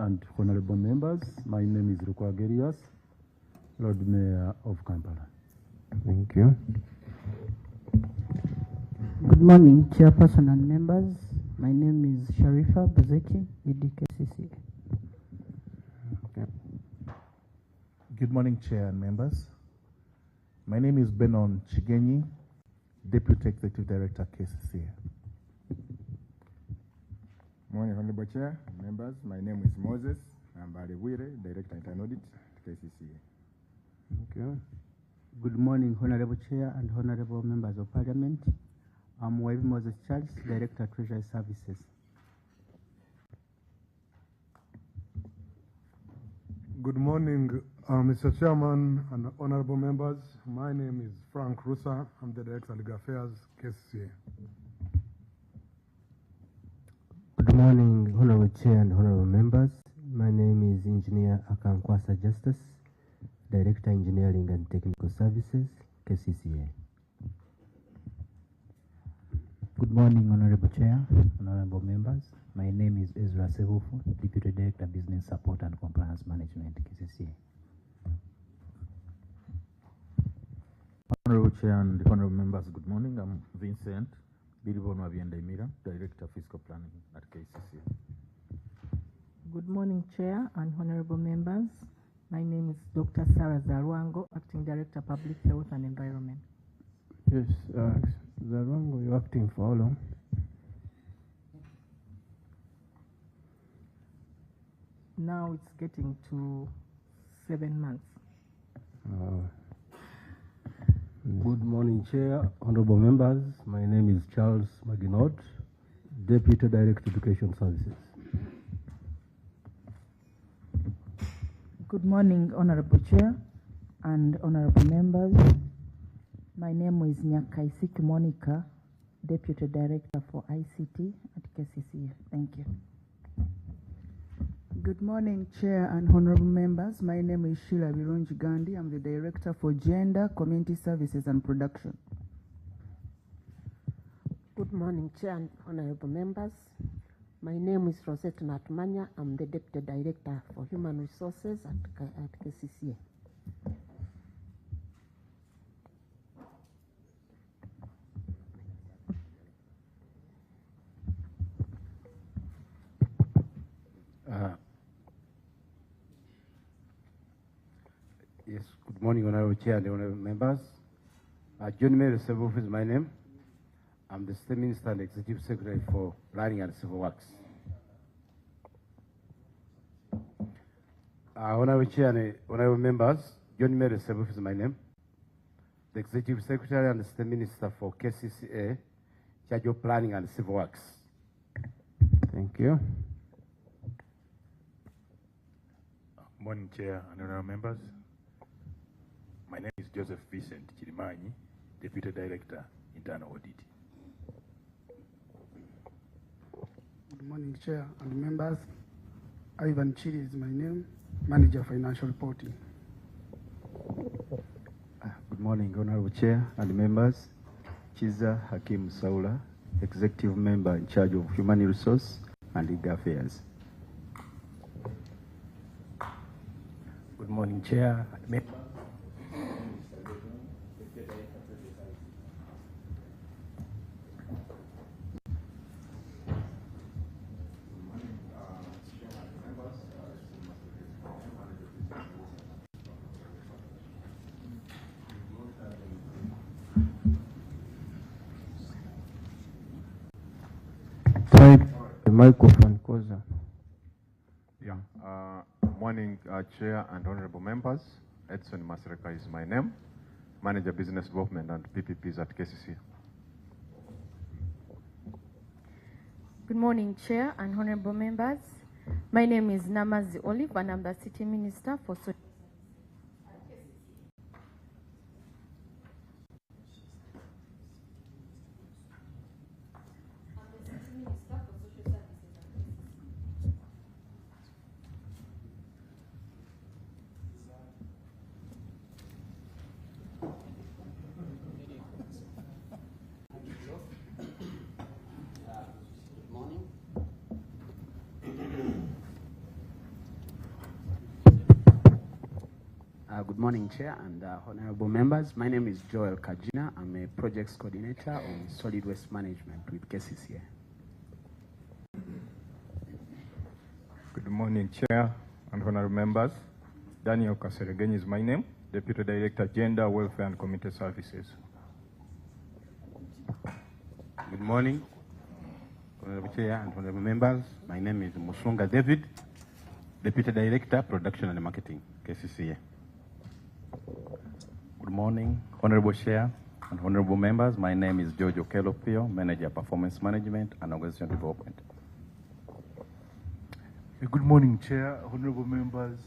and honorable members. My name is Rukwa Gerias, Lord Mayor of Kampala. Thank you. Good morning, Chairperson and members. My name is Sharifa Buzeki, ED Kcca. Okay. Good morning, Chair and members. My name is Benon Chigenyi, Deputy Executive Director, Cosase. Morning, Honorable Chair, members. My name is Moses Ambarewire, Director Internal Audit, Kcca. Thank you. Good morning, Honorable Chair and Honorable Members of Parliament. I'm Wave Moses Charles, Director Treasury Services. Good morning, Mr. Chairman and honorable members. My name is Frank Rusa. I'm the Director of Legal Affairs, Kcca. Good morning, Honorable Chair and Honorable members. My name is Engineer Akankwasa Justice, Director Engineering and Technical Services, Kcca. Good morning, Honorable Chair, Honorable members. My name is Ezra Sehufu, Deputy Director, Business Support and Compliance Management, Kcca. Honorable Chair and Honorable members, good morning. I'm Vincent Bilibonwa Biendaimira, Director, Fiscal Planning at Kcca. Good morning, Chair and Honorable members. My name is Dr. Sarah Zarwango, Acting Director, Public Health and Environment. Yes, Zarwango, you're acting for how long? Now it's getting to 7 months. Good morning, Chair, honorable members. My name is Charles Maginot, Deputy Director, Education Services. Good morning, Honorable Chair and honorable members. My name is Nyakaisiki Monica, Deputy Director for ICT at Kcca. Thank you. Good morning, Chair and honorable members. My name is Sheila Birunji Gandhi. I'm the Director for Gender, Community Services and Production. Good morning, Chair and honorable members. My name is Rosette Natmanya. I'm the Deputy Director for Human Resources at Kcca. Yes, good morning, Honorable Chair and honorable members. John Mary Sebufu is my name. I'm the State Minister and Executive Secretary for Planning and Civil Works. Honorable Chair and honorable members, John Mary Sebufu is my name. The Executive Secretary and the State Minister for Kcca, Charge of Planning and Civil Works. Thank you. Morning, Chair and honorable members. My name is Joseph Vincent Chirimanyi, Deputy Director, Internal Audit. Good morning, Chair and members. Ivan Chiri is my name, Manager Financial Reporting. Good morning, Honorable Chair and members. Chiza Hakim Saula, Executive Member in charge of Human Resource and Legal Affairs. Good morning, Chair and members. The microphone, Kosa. Yeah. Morning, Chair and honorable members. Edson Masreka is my name. Manager Business Development and PPPs at Kcca. Good morning, Chair and honorable members. My name is Namazi Olive and I'm the City Minister for Social. Good morning, Chair and honorable members. My name is Joel Kcca. I'm a projects coordinator on solid waste management with Kcca. Good morning, Chair and honorable members. Daniel Kaseregenyi is my name, Deputy Director, Gender, Welfare and Community Services. Good morning, Honorable Chair and honorable members. My name is Musunga David, Deputy Director, Production and Marketing, Kcca. Good morning, Honorable Chair and honorable members. My name is George Okelopio, Manager, Performance Management and Organization Development. Good morning, Chair, honorable members.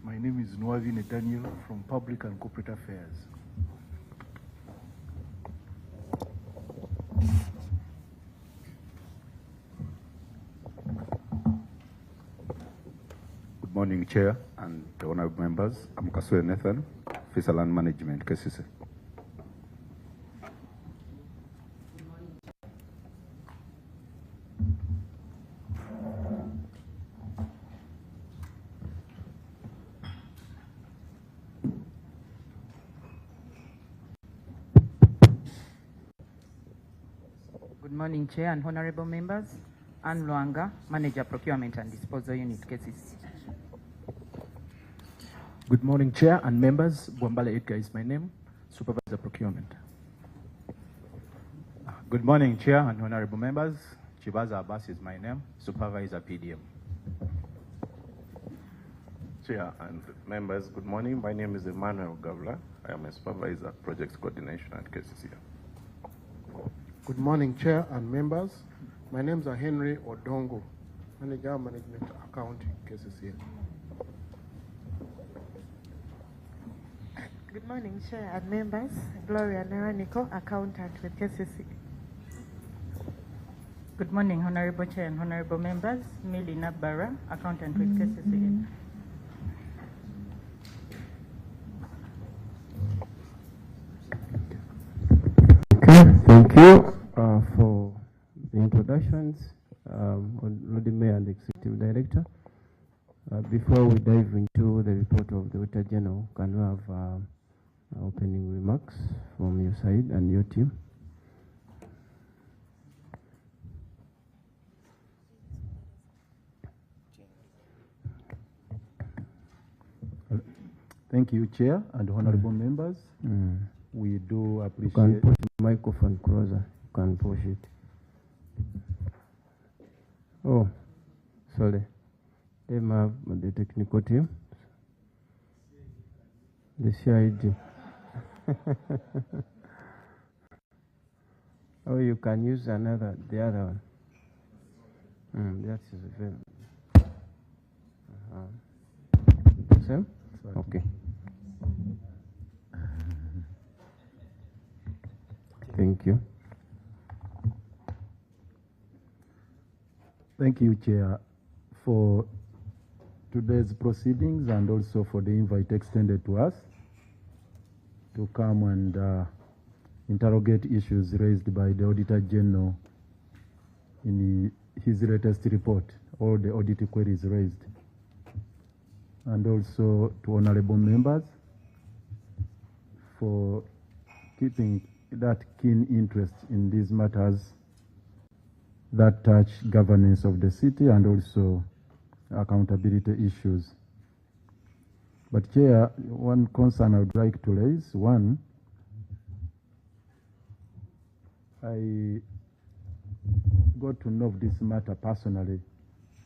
My name is Nwavine Daniel from Public and Corporate Affairs. Good morning, Chair and honorable members. I'm Kasue Nathan, Officer Land Management, Cosase. Good morning, Chair and honorable members. Anne Luanga, Manager, Procurement and Disposal Unit, Kcca. Good morning, Chair and members. Bwambale Edgar is my name, Supervisor Procurement. Good morning, Chair and honorable members. Chibaza Abbas is my name, Supervisor PDM. Chair and members, good morning. My name is Emmanuel Gavla. I am a Supervisor, Projects Coordination at Kcca. Good morning, Chair and members. My names are Henry Odongo, Manager, Management Accounting, Kcca. Good morning, Chair and members. Gloria Neranico, Accountant with Kcca. Good morning, Honorable Chair and honorable members. Millie Nabara, Accountant with Kcca. Thank you for the introductions, Lord Mayor and Executive Director. Before we dive into the report of the Auditor General, can we have opening remarks from your side and your team? Thank you, Chair and honorable members. We do appreciate. You can push the microphone closer. You can push it. Oh, sorry. They have the technical team. The CID. Oh, you can use the other one. That is very. Same? Okay. Thank you. Thank you, Chair, for today's proceedings and also for the invite extended to us to come and interrogate issues raised by the Auditor General in his latest report, all the audit queries raised, and also to honorable members for keeping that keen interest in these matters that touch governance of the city and also accountability issues. But Chair, one concern I would like to raise. One, I got to know of this matter personally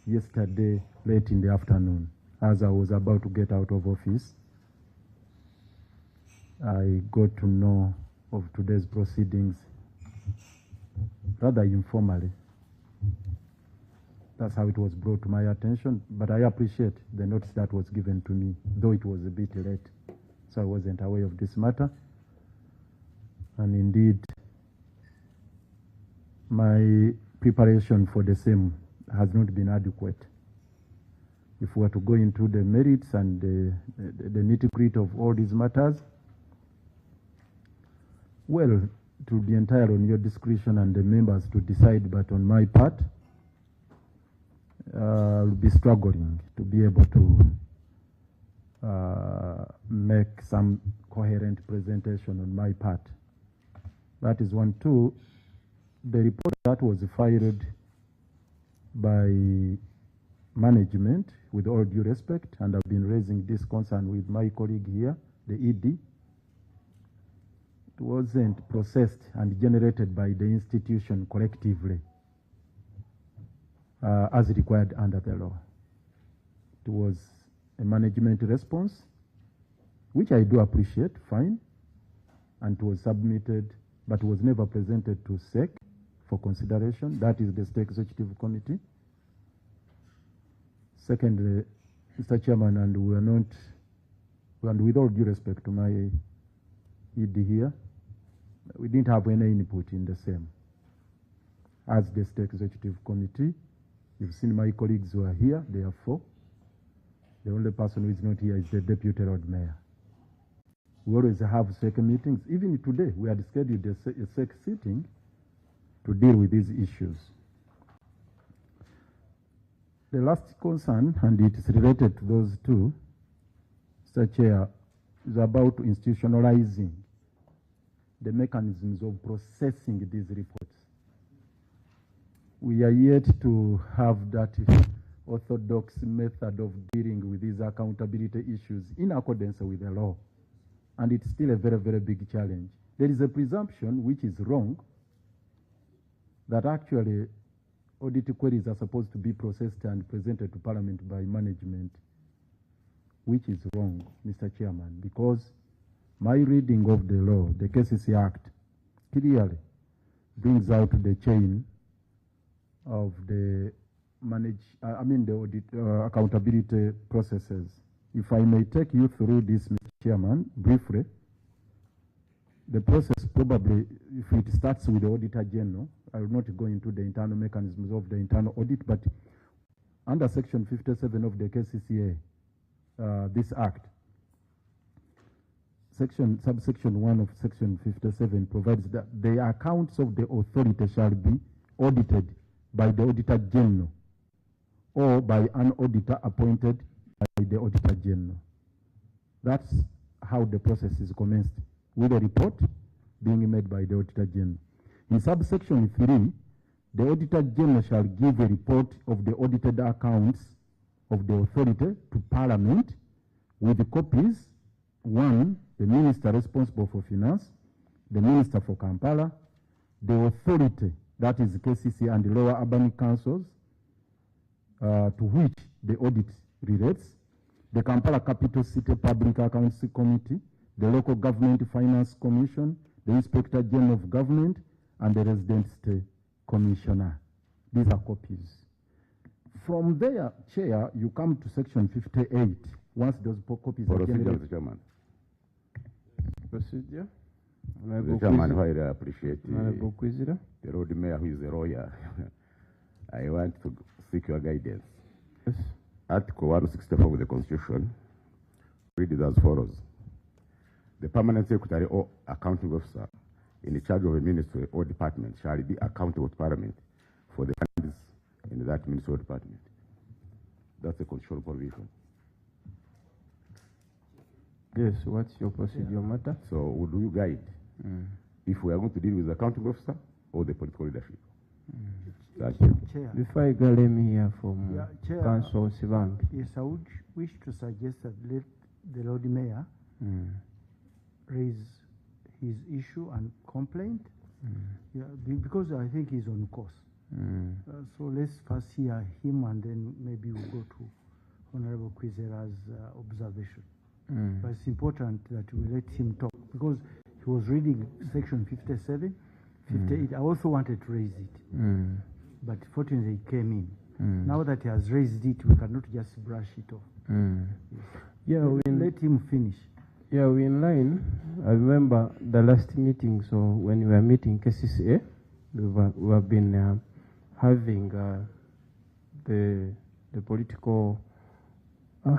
yesterday late in the afternoon as I was about to get out of office. I got to know of today's proceedings rather informally. That's how it was brought to my attention, but I appreciate the notice that was given to me, though it was a bit late, so I wasn't aware of this matter. And indeed, my preparation for the same has not been adequate. If we were to go into the merits and the nitty-gritty of all these matters, well, it will be entirely on your discretion and the members to decide, but on my part, I'll be struggling to be able to make some coherent presentation on my part. That is one. Two, the report that was filed by management, with all due respect, and I've been raising this concern with my colleague here, the ED, it wasn't processed and generated by the institution collectively as required under the law. It was a management response, which I do appreciate, fine, and it was submitted, but was never presented to SEC for consideration. That is the State Executive Committee. Secondly, Mr. Chairman, and we are not, and with all due respect to my ED here, we didn't have any input in the same. As the State Executive Committee, you've seen my colleagues who are here, they are 4. The only person who is not here is the Deputy Lord Mayor. We always have SEC meetings. Even today, we had scheduled a SEC sitting to deal with these issues. The last concern, and it is related to those two, Mr. Chair, is about institutionalizing the mechanisms of processing these reports. We are yet to have that orthodox method of dealing with these accountability issues in accordance with the law. And it's still a very, very big challenge. There is a presumption, which is wrong, that actually audit queries are supposed to be processed and presented to Parliament by management, which is wrong, Mr. Chairman, because my reading of the law, the Kcca Act, clearly brings out the chain of the the audit accountability processes. If I may take you through this, Mr. Chairman, briefly, the process probably, if it starts with the Auditor General, I will not go into the internal mechanisms of the internal audit, but under Section 57 of the Kcca, this Act, subsection 1 of Section 57 provides that the accounts of the authority shall be audited by the Auditor General or by an auditor appointed by the Auditor General. That's how the process is commenced, with a report being made by the Auditor General. In subsection 3, the Auditor General shall give a report of the audited accounts of the authority to Parliament with the copies. 1, the Minister responsible for finance, the Minister for Kampala, the authority, that is Kcca and the lower urban councils, to which the audit relates, the Kampala Capital City Public Accounts Committee, the Local Government Finance Commission, the Inspector General of Government, and the Resident State Commissioner. These are copies. From there, Chair, you come to Section 58. Once those copies are generated. Mr. Chairman. Procedure. Mr. Chairman, while I appreciate the Lord Mayor, who is a lawyer, I want to seek your guidance. Yes. Article 164 of the Constitution reads as follows. The permanent secretary or accounting officer in charge of a ministry or department shall be accountable to Parliament for the funds in that ministry or department. That's a constitutional provision. Yes, what's your procedure matter? So would you guide if we are going to deal with the accounting officer or the political leadership? Thank you. Chair. Before I go, let me hear from Chair, Council Sivang. Yes, I would wish to suggest that let the Lord Mayor raise his issue and complaint, because I think he's on course. So let's first hear him, and then maybe we'll go to Honorable Kcca's observation. But it's important that we let him talk, because he was reading Section 57, 58. I also wanted to raise it, but fortunately he came in. Now that he has raised it, we cannot just brush it off. Yes. Yeah, let him finish. Yeah, we're in line. I remember the last meeting, so when we were meeting Kcca, we have been having the political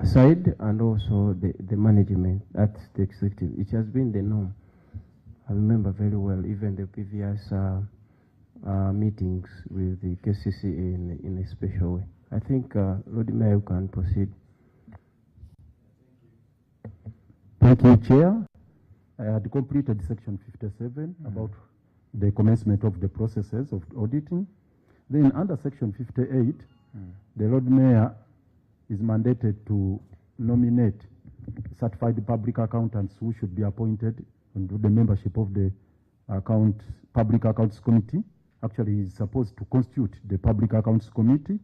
side and also the management at the executive. It has been the norm. I remember very well, even the previous meetings with the Kcca in a special way. I think Lord Mayor can proceed. Thank you, Chair. I had completed section 57 about the commencement of the processes of auditing. Then under section 58, the Lord Mayor is mandated to nominate certified public accountants who should be appointed into the membership of the Public Accounts Committee. Actually, he is supposed to constitute the Public Accounts Committee,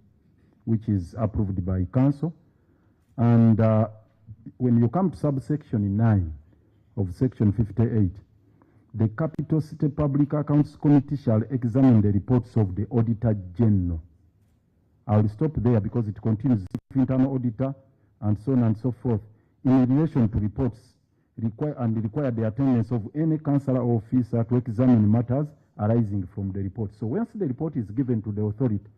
which is approved by Council. And when you come to subsection 9 of section 58, the Capital City Public Accounts Committee shall examine the reports of the Auditor General. I will stop there because it continues internal auditor and so on and so forth in relation to reports require the attendance of any councillor or officer to examine matters arising from the report. So once the report is given to the authority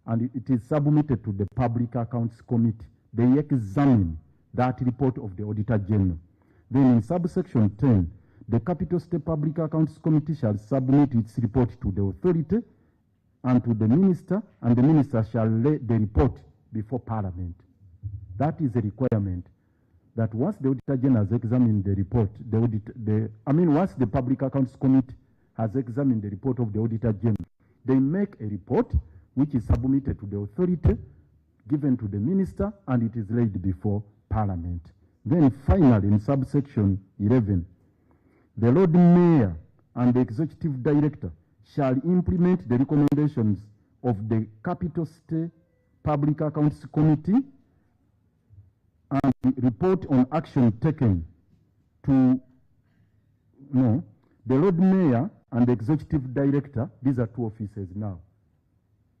and it is submitted to the Public Accounts Committee, they examine that report of the Auditor General. Then in subsection 10, the Capital State Public Accounts Committee shall submit its report to the authority and to the minister, and the minister shall lay the report before Parliament. That is a requirement, that once the Auditor General has examined the report, once the Public Accounts Committee has examined the report of the Auditor General, they make a report which is submitted to the authority, given to the minister, and it is laid before Parliament. Then finally, in subsection 11, the Lord Mayor and the Executive Director shall implement the recommendations of the Capital State Public Accounts Committee and report on action taken to, the Lord Mayor and the Executive Director, these are two officers now,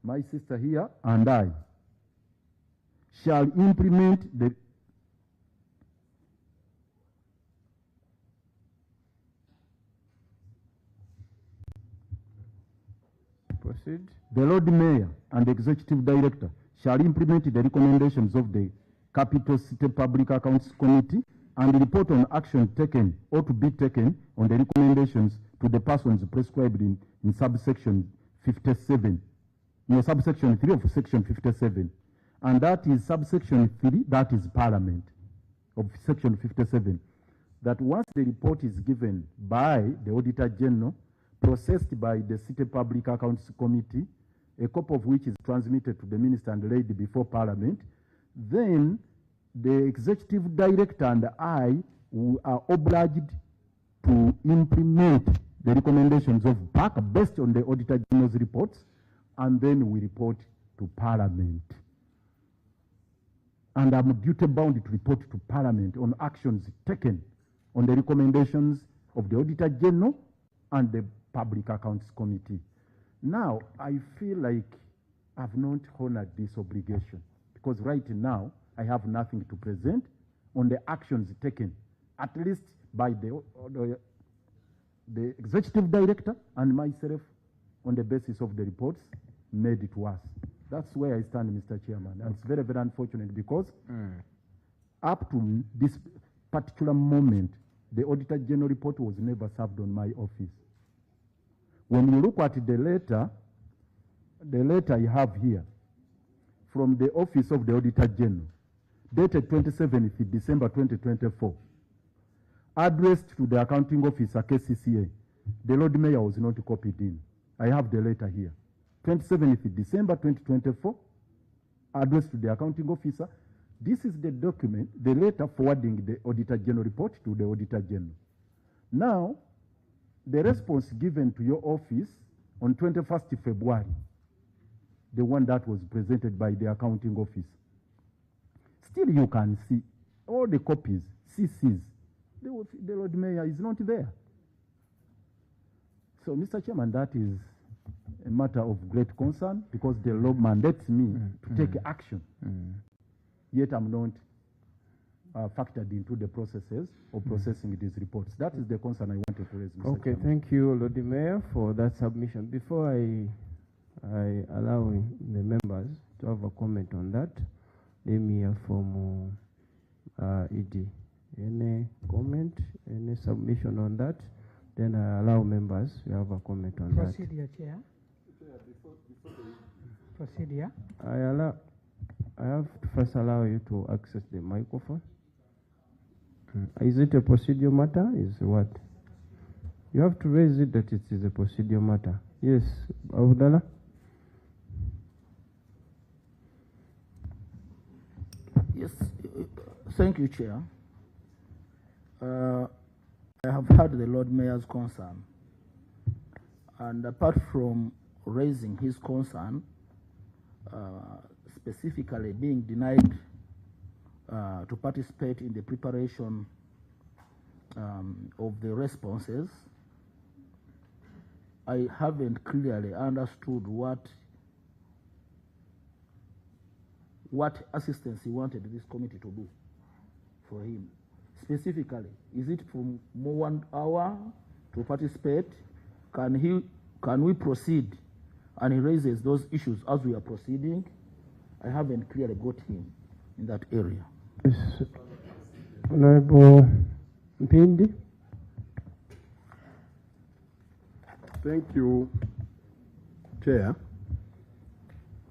my sister here and I, shall implement the Proceed. The Lord Mayor and the Executive Director shall implement the recommendations of the Capital City Public Accounts Committee and report on action taken or to be taken on the recommendations to the persons prescribed in subsection 57, subsection 3 of section 57. And that is subsection 3, that is Parliament of section 57. That once the report is given by the Auditor General, processed by the City Public Accounts Committee, a copy of which is transmitted to the Minister and laid before Parliament, then the Executive Director and I are obliged to implement the recommendations of BAC based on the Auditor General's reports, and then we report to Parliament. And I'm duty bound to report to Parliament on actions taken on the recommendations of the Auditor General and the Public Accounts Committee. Now, I feel like I've not honored this obligation because right now I have nothing to present on the actions taken, at least by the Executive Director and myself on the basis of the reports made to us. That's where I stand, Mr. Chairman. And it's very, very unfortunate because up to this particular moment, the Auditor General report was never served on my office. When you look at the letter I have here from the Office of the Auditor General, dated 27th December 2024, addressed to the Accounting Officer, Kcca, the Lord Mayor was not copied in. I have the letter here. 27th December 2024, addressed to the Accounting Officer. This is the document, the letter forwarding the Auditor General report to the Auditor General. Now, the response given to your office on 21st February, the one that was presented by the Accounting Office, still you can see all the copies, CCs. The Lord Mayor is not there. So, Mr. Chairman, that is a matter of great concern because the law mandates me to take action. Yet I'm not factored into the processes of processing these reports. That is the concern I wanted to raise, Mr. Okay, Chairman. thank you, Lord Mayor, for that submission. Before I allow the members to have a comment on that, let me hear from ED. Any comment, any submission on that? Then I allow members to have a comment on that. Procedure, Chair. Procedure. I have to first allow you to access the microphone. Is it a procedural matter? Is what? You have to raise it that it is a procedural matter. Yes, Abdallah? Yes, thank you, Chair. I have heard the Lord Mayor's concern, and apart from raising his concern, specifically being denied to participate in the preparation of the responses, I haven't clearly understood what assistance he wanted this committee to do for him. Specifically, is it from more 1 hour to participate? Can we proceed? And he raises those issues as we are proceeding. I haven't clearly got him in that area. Yes. Honorable Mpindi. Thank you, Chair.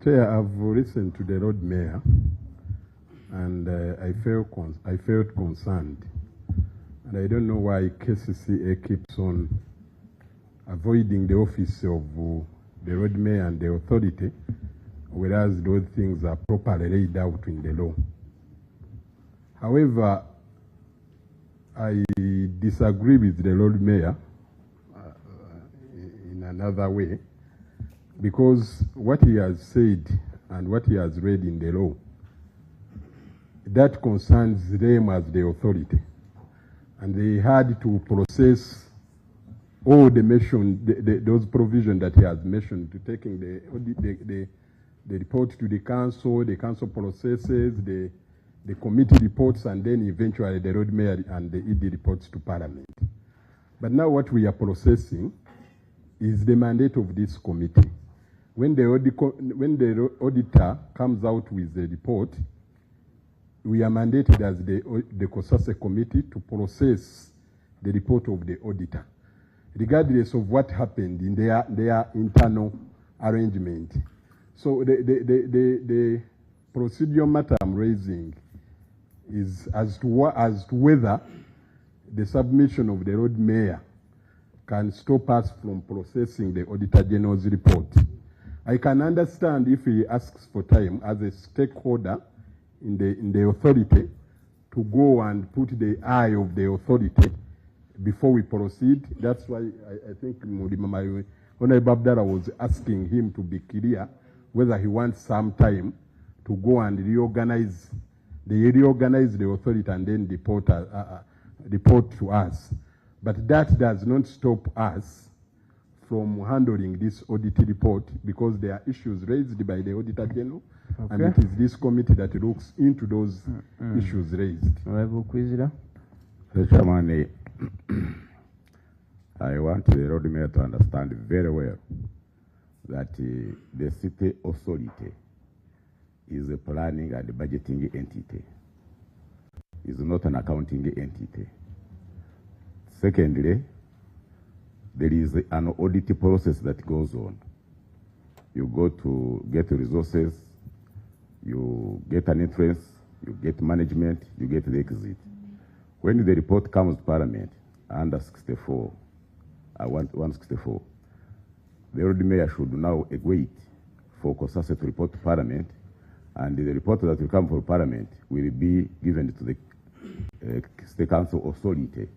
Chair, I've listened to the Lord Mayor, and I felt concerned. And I don't know why Kcca keeps on avoiding the office of the Lord Mayor and the authority, whereas those things are properly laid out in the law. However, I disagree with the Lord Mayor in another way, because what he has said and what he has read in the law, that concerns them as the authority. And they had to process all those provisions that he has mentioned, to taking the report to the council processes, the committee reports, and then eventually the Lord Mayor and the ED reports to Parliament. But now what we are processing is the mandate of this committee. When the auditor comes out with the report, we are mandated as the Cosase committee to process the report of the auditor, regardless of what happened in their internal arrangement. So the procedural matter I'm raising is as to whether the submission of the Lord Mayor can stop us from processing the Auditor General's report. I can understand if he asks for time as a stakeholder in the authority to go and put the eye of the authority before we proceed. That's why I think Honorable Abdallah was asking him to be clear whether he wants some time to go and reorganize the authority and then report to us. But that does not stop us from handling this audit report, because there are issues raised by the Auditor General, and it is this committee that looks into those issues raised. Honorable Kwizera. Chairman, I want the Lord Mayor to understand very well that the city authority is a planning and budgeting entity. It's not an accounting entity. Secondly, there is an audit process that goes on. You go to get resources, you get an entrance, you get management, you get the exit. When the report comes to Parliament, under 164, the Lord Mayor should now wait for Cosase to report to Parliament, and the report that will come from Parliament will be given to the State Council authority.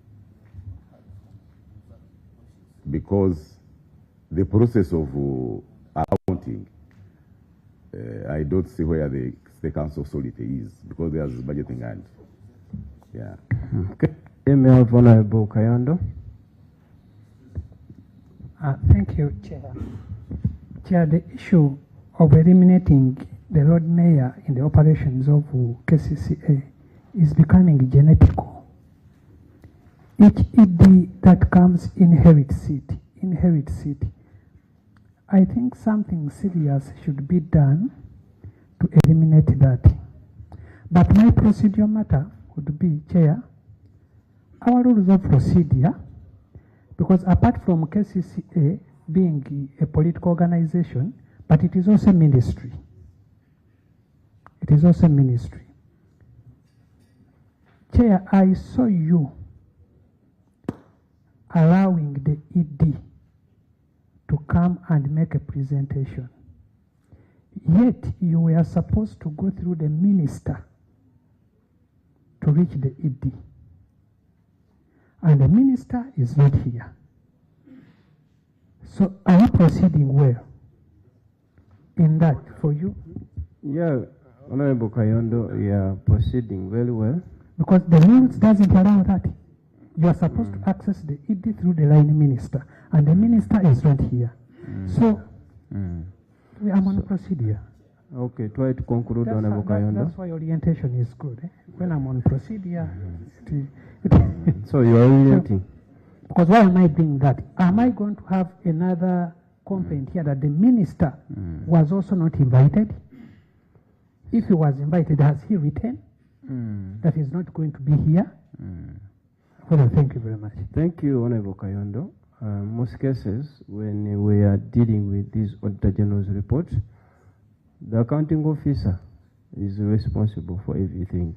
Because the process of accounting, I don't see where the State Council authority is, because there's budgeting and yeah. Okay. Honorable Kayando. Thank you, Chair. Chair, the issue of eliminating the Lord Mayor in the operations of Kcca is becoming genetical. Each ED that comes inherits it. I think something serious should be done to eliminate that. But my procedure matter would be, Chair, our rules of procedure, because apart from Kcca being a political organization, but it is also a ministry. Chair, I saw you allowing the ED to come and make a presentation. Yet you were supposed to go through the minister to reach the ED. And the minister is not here. So are you proceeding well in that for you? Yeah, Honorable Kayondo, we are proceeding very well. Because the rules doesn't allow that. You are supposed to access the ED through the line minister, and the minister is not here. So we are on procedure. Okay, try to conclude, Honorable Kayondo. That's why orientation is good. When I'm on procedure. So you are orienting. Because why am I doing that? Am I going to have another complaint here that the minister was also not invited? If he was invited, has he written that he's not going to be here? Well, thank you very much. Thank you, Honorable Kayondo. Most cases, when we are dealing with this Auditor General's report, the accounting officer is responsible for everything.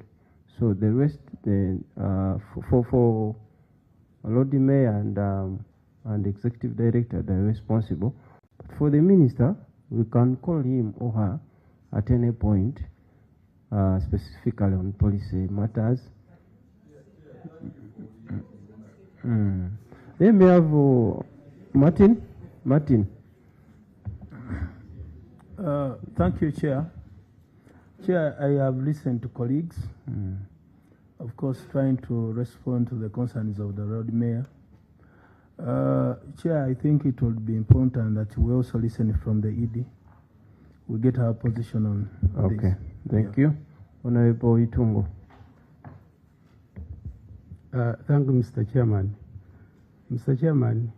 So the rest, for Lord Mayor and Executive Director, they're responsible. But for the minister, we can call him or her at any point, specifically on policy matters. Then we have Martin. Thank you, Chair. Chair, I have listened to colleagues, of course, trying to respond to the concerns of the Lord Mayor. Chair, I think it would be important that we also listen from the ED. We get our position on this. Okay, thank you. Honorable Itungo. Thank you, Mr. Chairman. Mr. Chairman,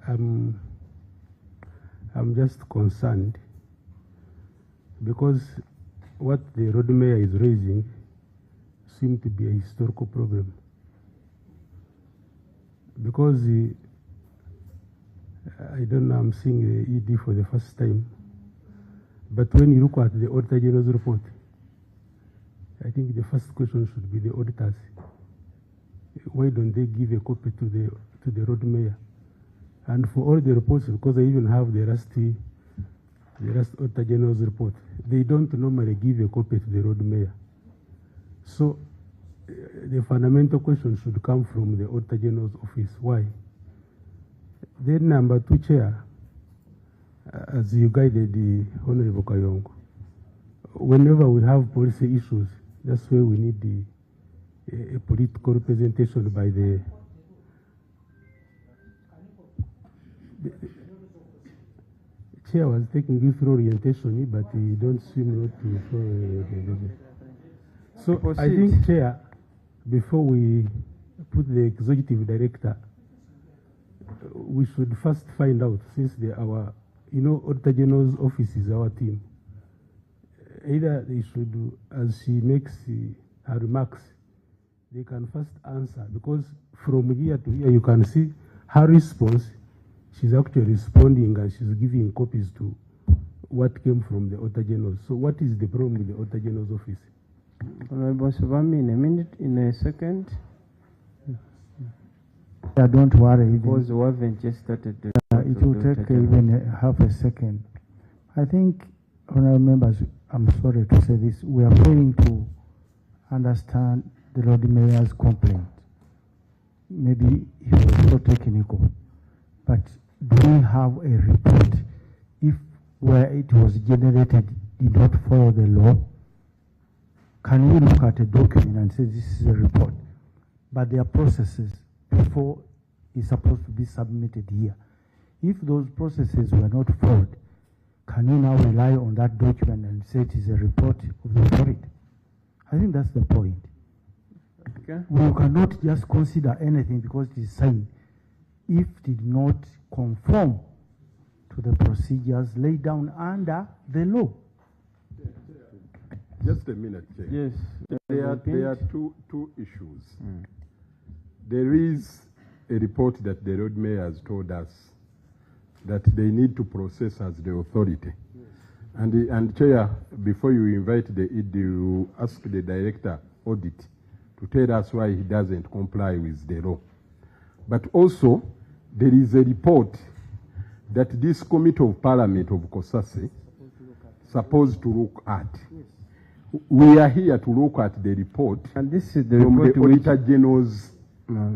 I'm just concerned because what the road mayor is raising seems to be a historical problem. Because I don't know, I'm seeing the ED for the first time, but when you look at the Auditor General's report, I think the first question should be the auditors. Why don't they give a copy to the road mayor? And for all the reports, because I even have the last Auditor General's report, they don't normally give a copy to the road mayor. So the fundamental question should come from the Auditor General's office. Why? Then number two, Chair, as you guided the Honorable Kayongo, whenever we have policy issues, that's where we need a political representation by the Chair was taking you through orientation, but you don't seem not to follow. So I think, Chair, before we put the executive director, we should first find out, since Auditor General's office is our team, either they should, as she makes her remarks, they can first answer, because from here to here you can see her response. She's actually responding and she's giving copies to what came from the Auditor General. So what is the problem with the Auditor General's office? Honorable Savami, in a second. Yeah, don't worry. Because we haven't just started. It will take even half a second. I think, honorable members, I'm sorry to say this, we are failing to understand the Lord Mayor's complaint. Maybe it was so technical, but do we have a report if where it was generated did not follow the law? Can we look at a document and say this is a report, but there are processes before it's supposed to be submitted here? If those processes were not followed, can you now rely on that document and say it is a report of the authority? I think that's the point. Okay. We cannot just consider anything because it is signed if it did not conform to the procedures laid down under the law. Just a minute, Chair. Yes. There are two issues. There is a report that the road mayor has told us that they need to process as the authority. And Chair, before you invite the ED, you ask the Director Audit to tell us why he doesn't comply with the law. But also, there is a report that this Committee of Parliament of Cosase supposed to look at. We are here to look at the report, and this is the from report the Auditor General's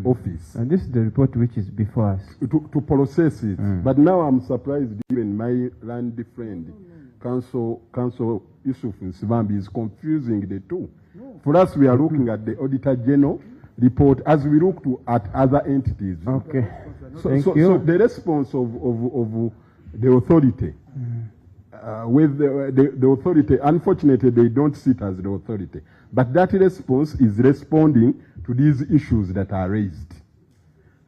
office. And this is the report which is before us. To process it. But now I'm surprised even my land friend, Council Yusuf Nsibambi, is confusing the two. For us, we are looking at the Auditor General report as we look at other entities. Okay. So the response of the authority, with the authority, unfortunately, they don't sit as the authority. But that response is responding to these issues that are raised.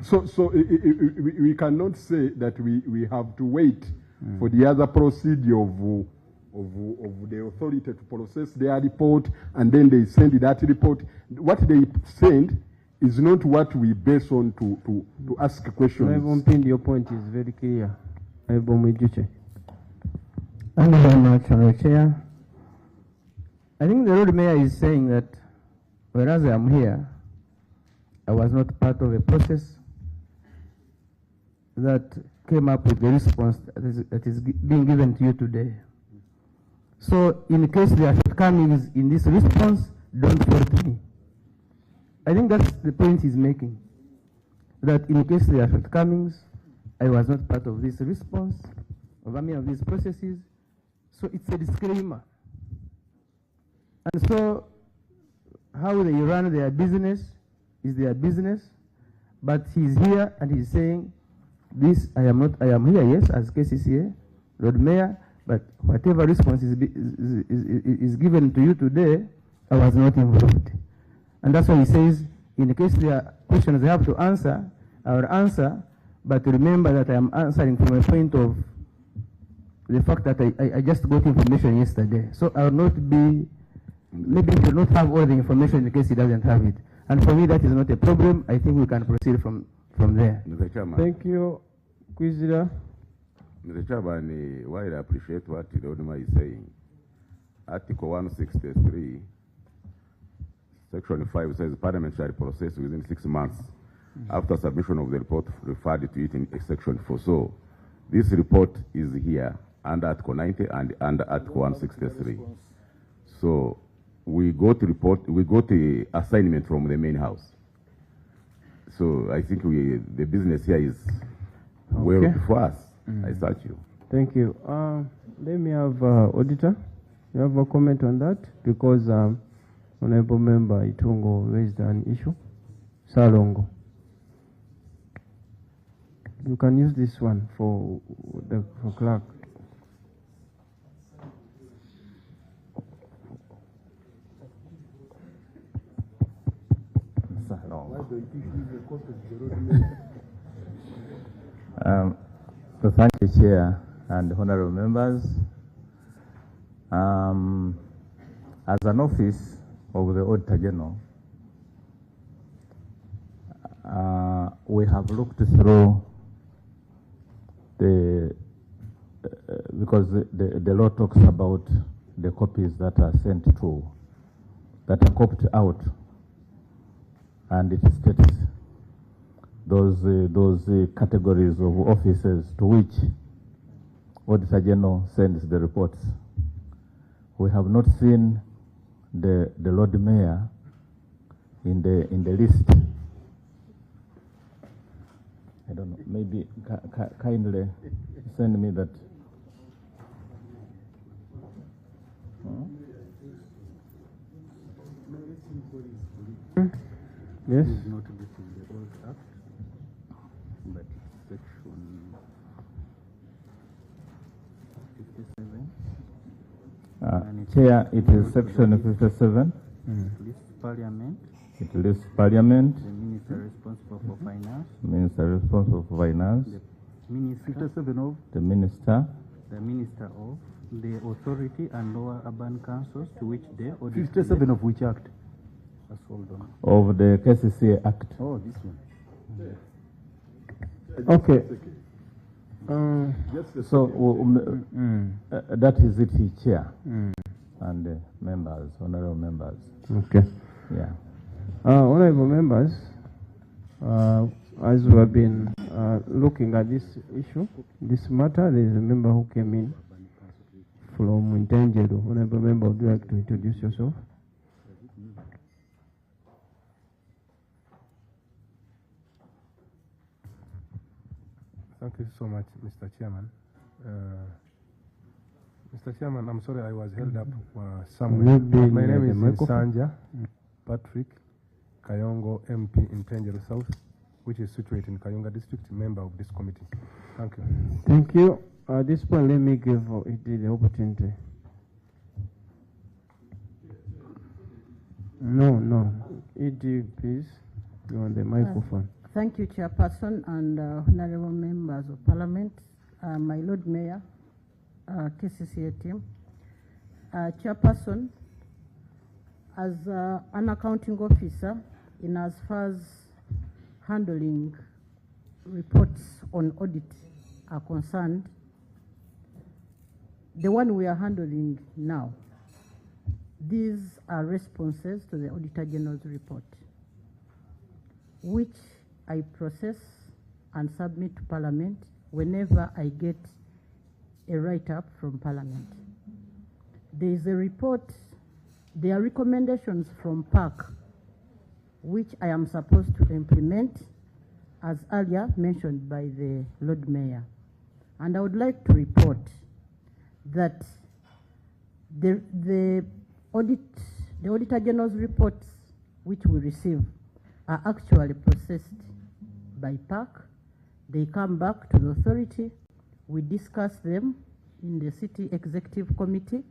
So we cannot say that we have to wait for the other procedure of the authority to process their report, and then they send that report. What they send is not what we base on to ask questions. Your point is very clear. Thank you very much, Honorable Chair. I think the Lord Mayor is saying that whereas I am here, I was not part of a process that came up with the response that is being given to you today. So in case there are shortcomings in this response, don't fault me. I think that's the point he's making. That in case there are shortcomings, I was not part of this response, of any of these processes. So it's a disclaimer. And so how they run their business is their business, but he's here and he's saying, this, I am here, yes, as Kcca, Lord Mayor, but whatever response is given to you today, I was not involved. And that's why he says, in case there are questions I have to answer, I will answer, but remember that I am answering from a point of the fact that I just got information yesterday. So I will not be, maybe he will not have all the information in case he doesn't have it. And for me, that is not a problem. I think we can proceed from there. Mr. Chairman. Thank you, Kcca. Mr. Chairman, while I appreciate what the Odima is saying, Article 163, Section 5 says Parliament shall process within 6 months after submission of the report referred to it in Section 4. So this report is here under Article 90 and under Article 163. So we got the assignment from the main house. So I think the business here is well before us. I thank you. Thank you. Let me have Auditor. You have a comment on that? Because Honorable Member Itungo raised an issue. Salongo. You can use this one for clerk. So thank you, Chair and honorable members. As an office of the Auditor General, we have looked through because the law talks about the copies that are sent to, that are copied out, and it states those categories of offices to which Auditor General sends the reports. We have not seen the Lord Mayor in the list. I don't know. Maybe kindly send me that. Yes. It is not listed in the old act, but section 57. Chair, it is section 57. It lists Parliament. It lists Parliament. The Minister responsible for finance. Minister responsible for finance. The Minister. 57 of. The Minister. The Minister of the Authority and Lower Urban Councils to which the audit. 57 of which act? That's hold on. Of the Kcca Act. Oh, this one. Okay. That is it, Chair and members, honorable members. Okay. Yeah. Honorable members, as we have been looking at this issue, this matter, there is a member who came in from Ntangelo. Honorable member, would you like to introduce yourself? Thank you so much, Mr. Chairman. Mr. Chairman, I'm sorry I was held up somewhere. My name is Sanja Patrick Kayongo, MP in Ntangelo South, which is situated in Kayonga District, member of this committee. Thank you. Thank you. At this point, let me give it the opportunity. No. ED, please. You're on the microphone. Thank you, Chairperson and honorable members of Parliament, my Lord Mayor, Kcca team. Chairperson, as an accounting officer, in as far as handling reports on audit are concerned, the one we are handling now, these are responses to the Auditor General's report, which I process and submit to Parliament whenever I get a write-up from Parliament. There is a report, there are recommendations from PAC, which I am supposed to implement, as earlier mentioned by the Lord Mayor. And I would like to report that the Auditor General's reports which we receive are actually processed by PAC. They come back to the authority. We discuss them in the City Executive Committee.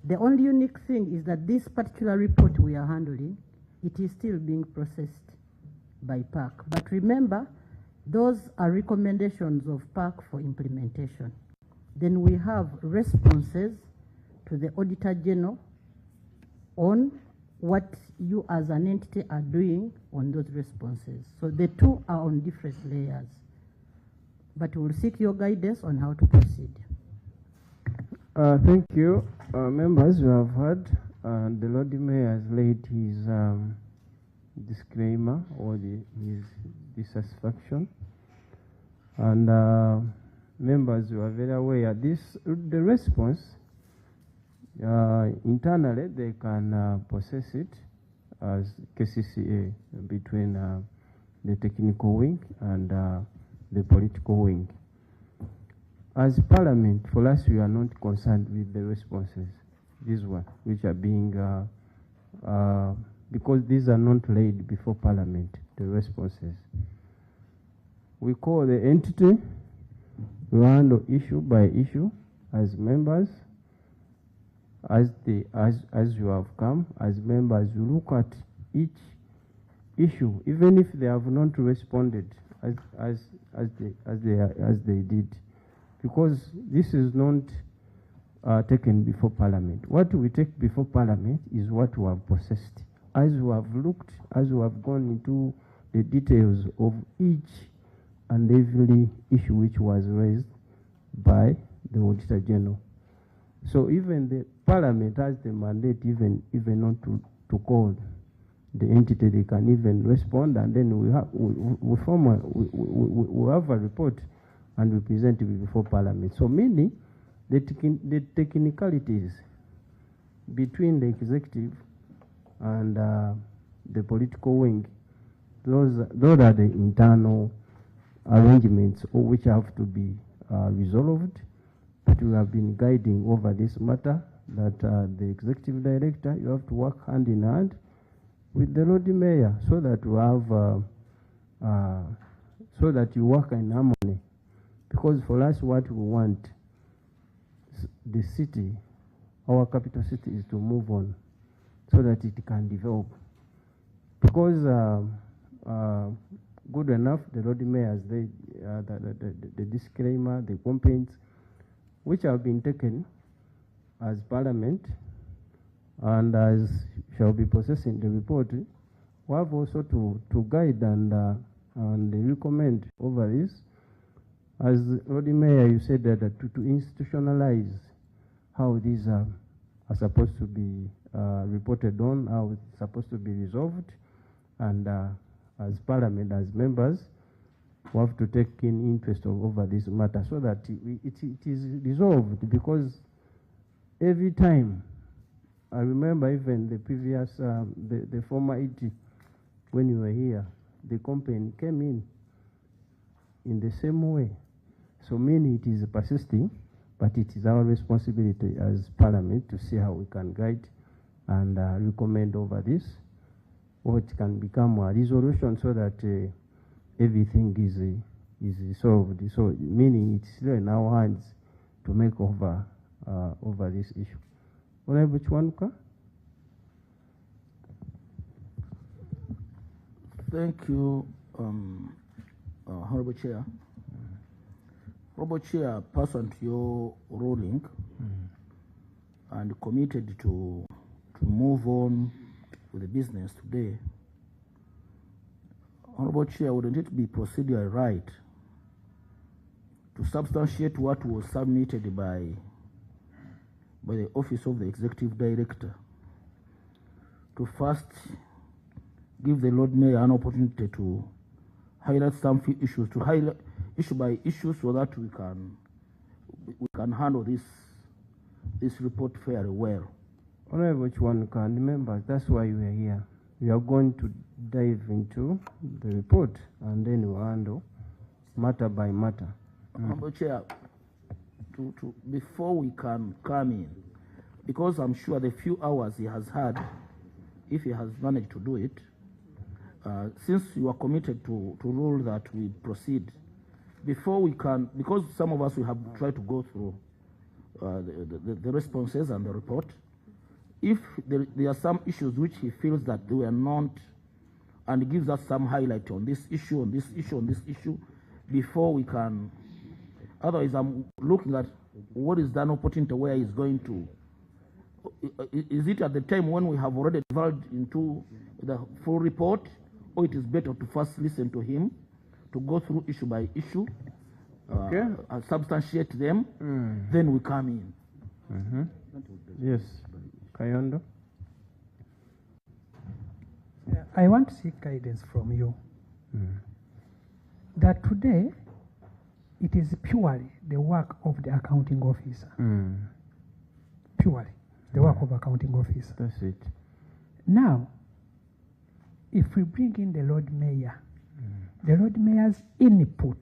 The only unique thing is that this particular report we are handling, it is still being processed by PAC. But remember, those are recommendations of PAC for implementation. Then we have responses to the Auditor General on what you as an entity are doing on those responses. So the two are on different layers. But we'll seek your guidance on how to proceed. Thank you. Members, you have heard, the Lord Mayor has laid his disclaimer or his dissatisfaction. And members, you are very aware, the response, internally they can process it as Kcca between the technical wing and the political wing. As Parliament, for us, we are not concerned with the responses, these ones, which are being, because these are not laid before Parliament, the responses. We call the entity, we handle issue by issue as members. As you have come, as members, you look at each issue, even if they have not responded as they did, because this is not taken before Parliament. What we take before Parliament is what we have processed. As we have looked, as we have gone into the details of each and every issue which was raised by the Auditor General. So even the Parliament has the mandate even not to call the entity, they can even respond, and then we have a report and we present it before Parliament. So meaning the technicalities between the executive and the political wing, those are the internal arrangements which have to be resolved. But we have been guiding over this matter that the executive director, you have to work hand in hand with the Lord Mayor so that we have, so that you work in harmony. Because for us, what we want, the city, our capital city, is to move on so that it can develop. Because good enough, the Lord Mayor has the disclaimer, the complaints, which have been taken as Parliament and as shall be processing the report. We have also to guide and recommend over this As Lord Mayor, you said that to institutionalize how these are supposed to be reported on, how it's supposed to be resolved, and as Parliament, as members, we have to take in interest over this matter so that it is resolved, because every time, I remember even the previous, the former ED, when you were here, the company came in the same way. So meaning it is persisting, but it is our responsibility as Parliament to see how we can guide and recommend over this, what can become a resolution so that everything is solved. So meaning it's still in our hands to make over this issue. Honorable Chwanuka. Thank you, Honorable Chair. Honorable Chair, pursuant to your ruling and committed to move on with the business today, Honorable Chair, wouldn't it be procedurally right to substantiate what was submitted by the Office of the Executive Director, to first give the Lord Mayor an opportunity to highlight some few issues, to highlight issue by issue, so that we can handle this report fairly well. Honorable Chwanuka and members, that's why we are here. We are going to dive into the report and then we'll handle matter by matter. Honorable Chair, before we can come in, because I'm sure the few hours he has had, if he has managed to do it, since you are committed to rule that we proceed, before we can, because some of us we have tried to go through the responses and the report, if there are some issues which he feels that they were not, and gives us some highlight on this issue, on this issue, on this issue, before we can. Otherwise, I'm looking at what is that opportunity where he's going to. Is it at the time when we have already delved into the full report, or it is better to first listen to him, to go through issue by issue, and substantiate them, then we come in? Yes, Kayondo. I want to seek guidance from you that today it is purely the work of the accounting officer. Purely the work of accounting officer. That's it. Now, if we bring in the Lord Mayor, the Lord Mayor's input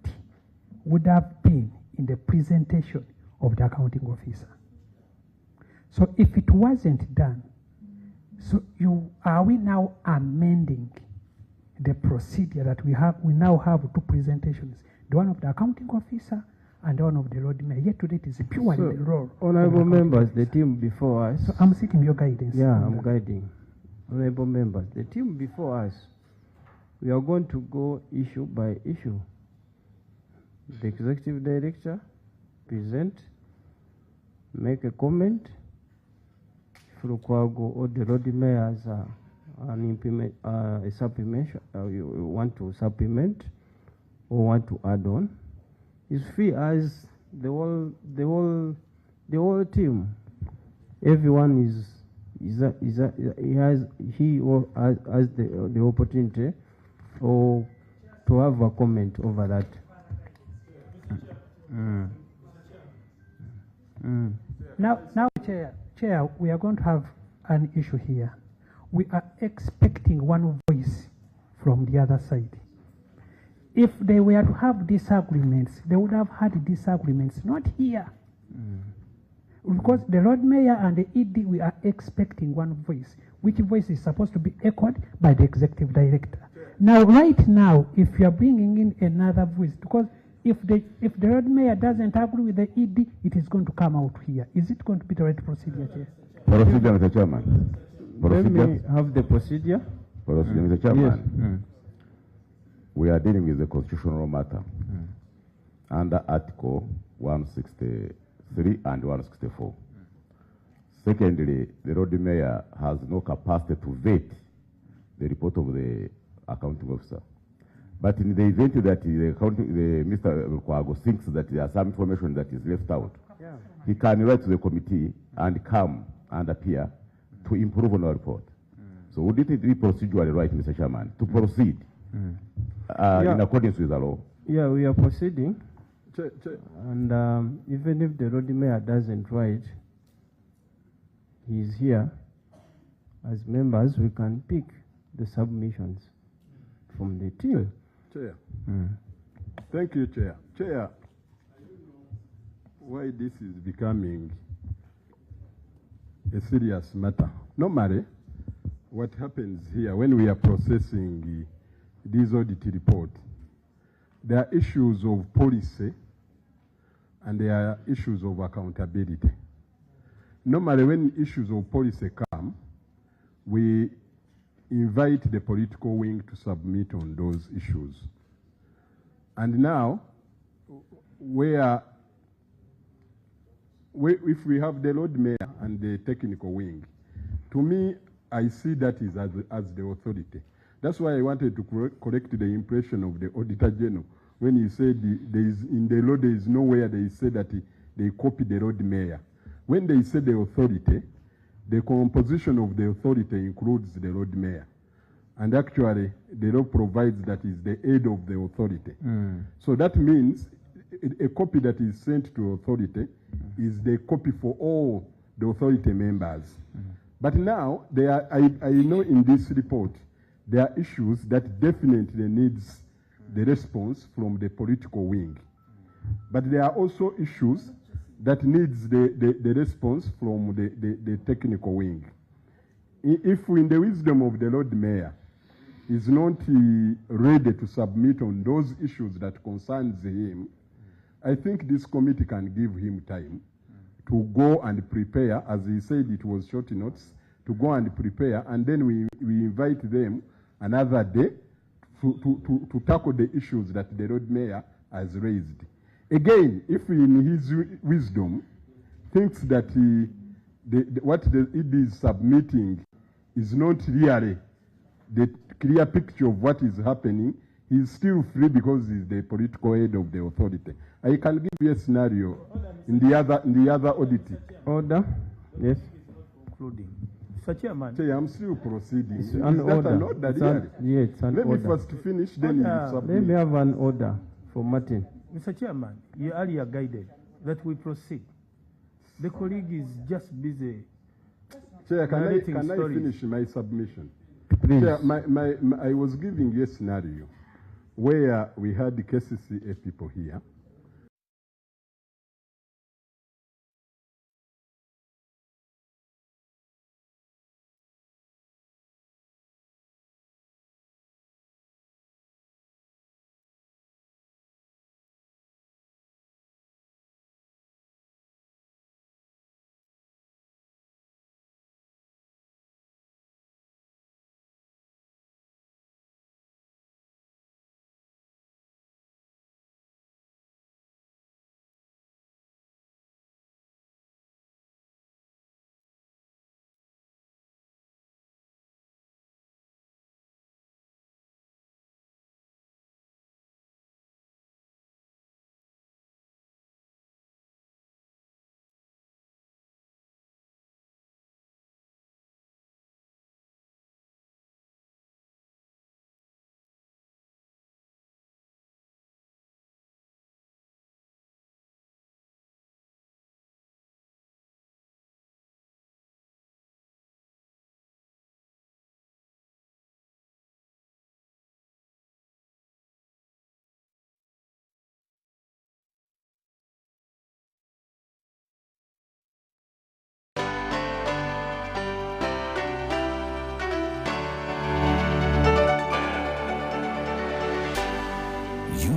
would have been in the presentation of the accounting officer. So if it wasn't done, are we now amending the procedure that we have? We now have two presentations, the one of the accounting officer and the one of the Lord Mayor. Yet today it is purely the role. Honorable members, the team before us. So I'm seeking your guidance. Yeah, I'm guiding. Honorable members, the team before us, we are going to go issue by issue. The executive director present, make a comment. Lukwago or the Lord Mayor as a supplementation, you want to supplement or want to add on. It's free as the whole team. Everyone he or has the opportunity or to have a comment over that. Now, Chair, we are going to have an issue here. We are expecting one voice from the other side. If they were to have disagreements, they would have had disagreements, not here. Because the Lord Mayor and the ED, we are expecting one voice, which voice is supposed to be echoed by the Executive Director. Now, right now, if you are bringing in another voice, because if the Lord Mayor doesn't agree with the ED, it is going to come out here. Is it going to be the right procedure, Chair? Procedure, Mr. Chairman. Let me have the procedure. Procedure, Mr. Chairman. Yes. We are dealing with the constitutional matter under Article 163 and 164. Secondly, the Lord Mayor has no capacity to vet the report of the accounting officer. But in the event that Mr. Kwago thinks that there are some information that is left out, he can write to the committee and come and appear to improve on our report. So would it be procedurally right, Mr. Chairman, to proceed in accordance with the law? Yeah, we are proceeding. And even if the road mayor doesn't write, he's here. As members, we can pick the submissions from the team. Chair. Thank you, Chair. Chair, why this is becoming a serious matter. Normally, what happens here when we are processing this audit report, there are issues of policy and there are issues of accountability. Normally, when issues of policy come, we invite the political wing to submit on those issues. And now, if we have the road mayor and the technical wing, to me, I see that is as the authority. That's why I wanted to correct the impression of the Auditor General when he said in the law there is nowhere they say that they copy the road mayor. When they say the authority, the composition of the authority includes the road mayor. And actually, the law provides that is the aid of the authority. So that means a copy that is sent to authority is the copy for all the authority members. But now, I know in this report, there are issues that definitely needs the response from the political wing. But there are also issues that needs the response from the technical wing. If in the wisdom of the Lord Mayor is not ready to submit on those issues that concerns him, I think this committee can give him time to go and prepare, as he said it was short notes, to go and prepare, and then we invite them another day to tackle the issues that the Lord Mayor has raised. Again, if in his wisdom thinks that what it is submitting is not really the clear picture of what is happening, he's still free because he's the political head of the authority. I can give you a scenario in the other audit. Order? Yes. Including. Mr. Chairman. Chair, I'm still proceeding. It's an order. Yes, it's an Let order. me first finish, then you submit. Let me have an order for Martin. Mr. Chairman, you earlier guided that we proceed. The colleague is just busy. Chair, can I stories. finish my submission? Please. Chair, I was giving you a scenario where we had the Kcca people here.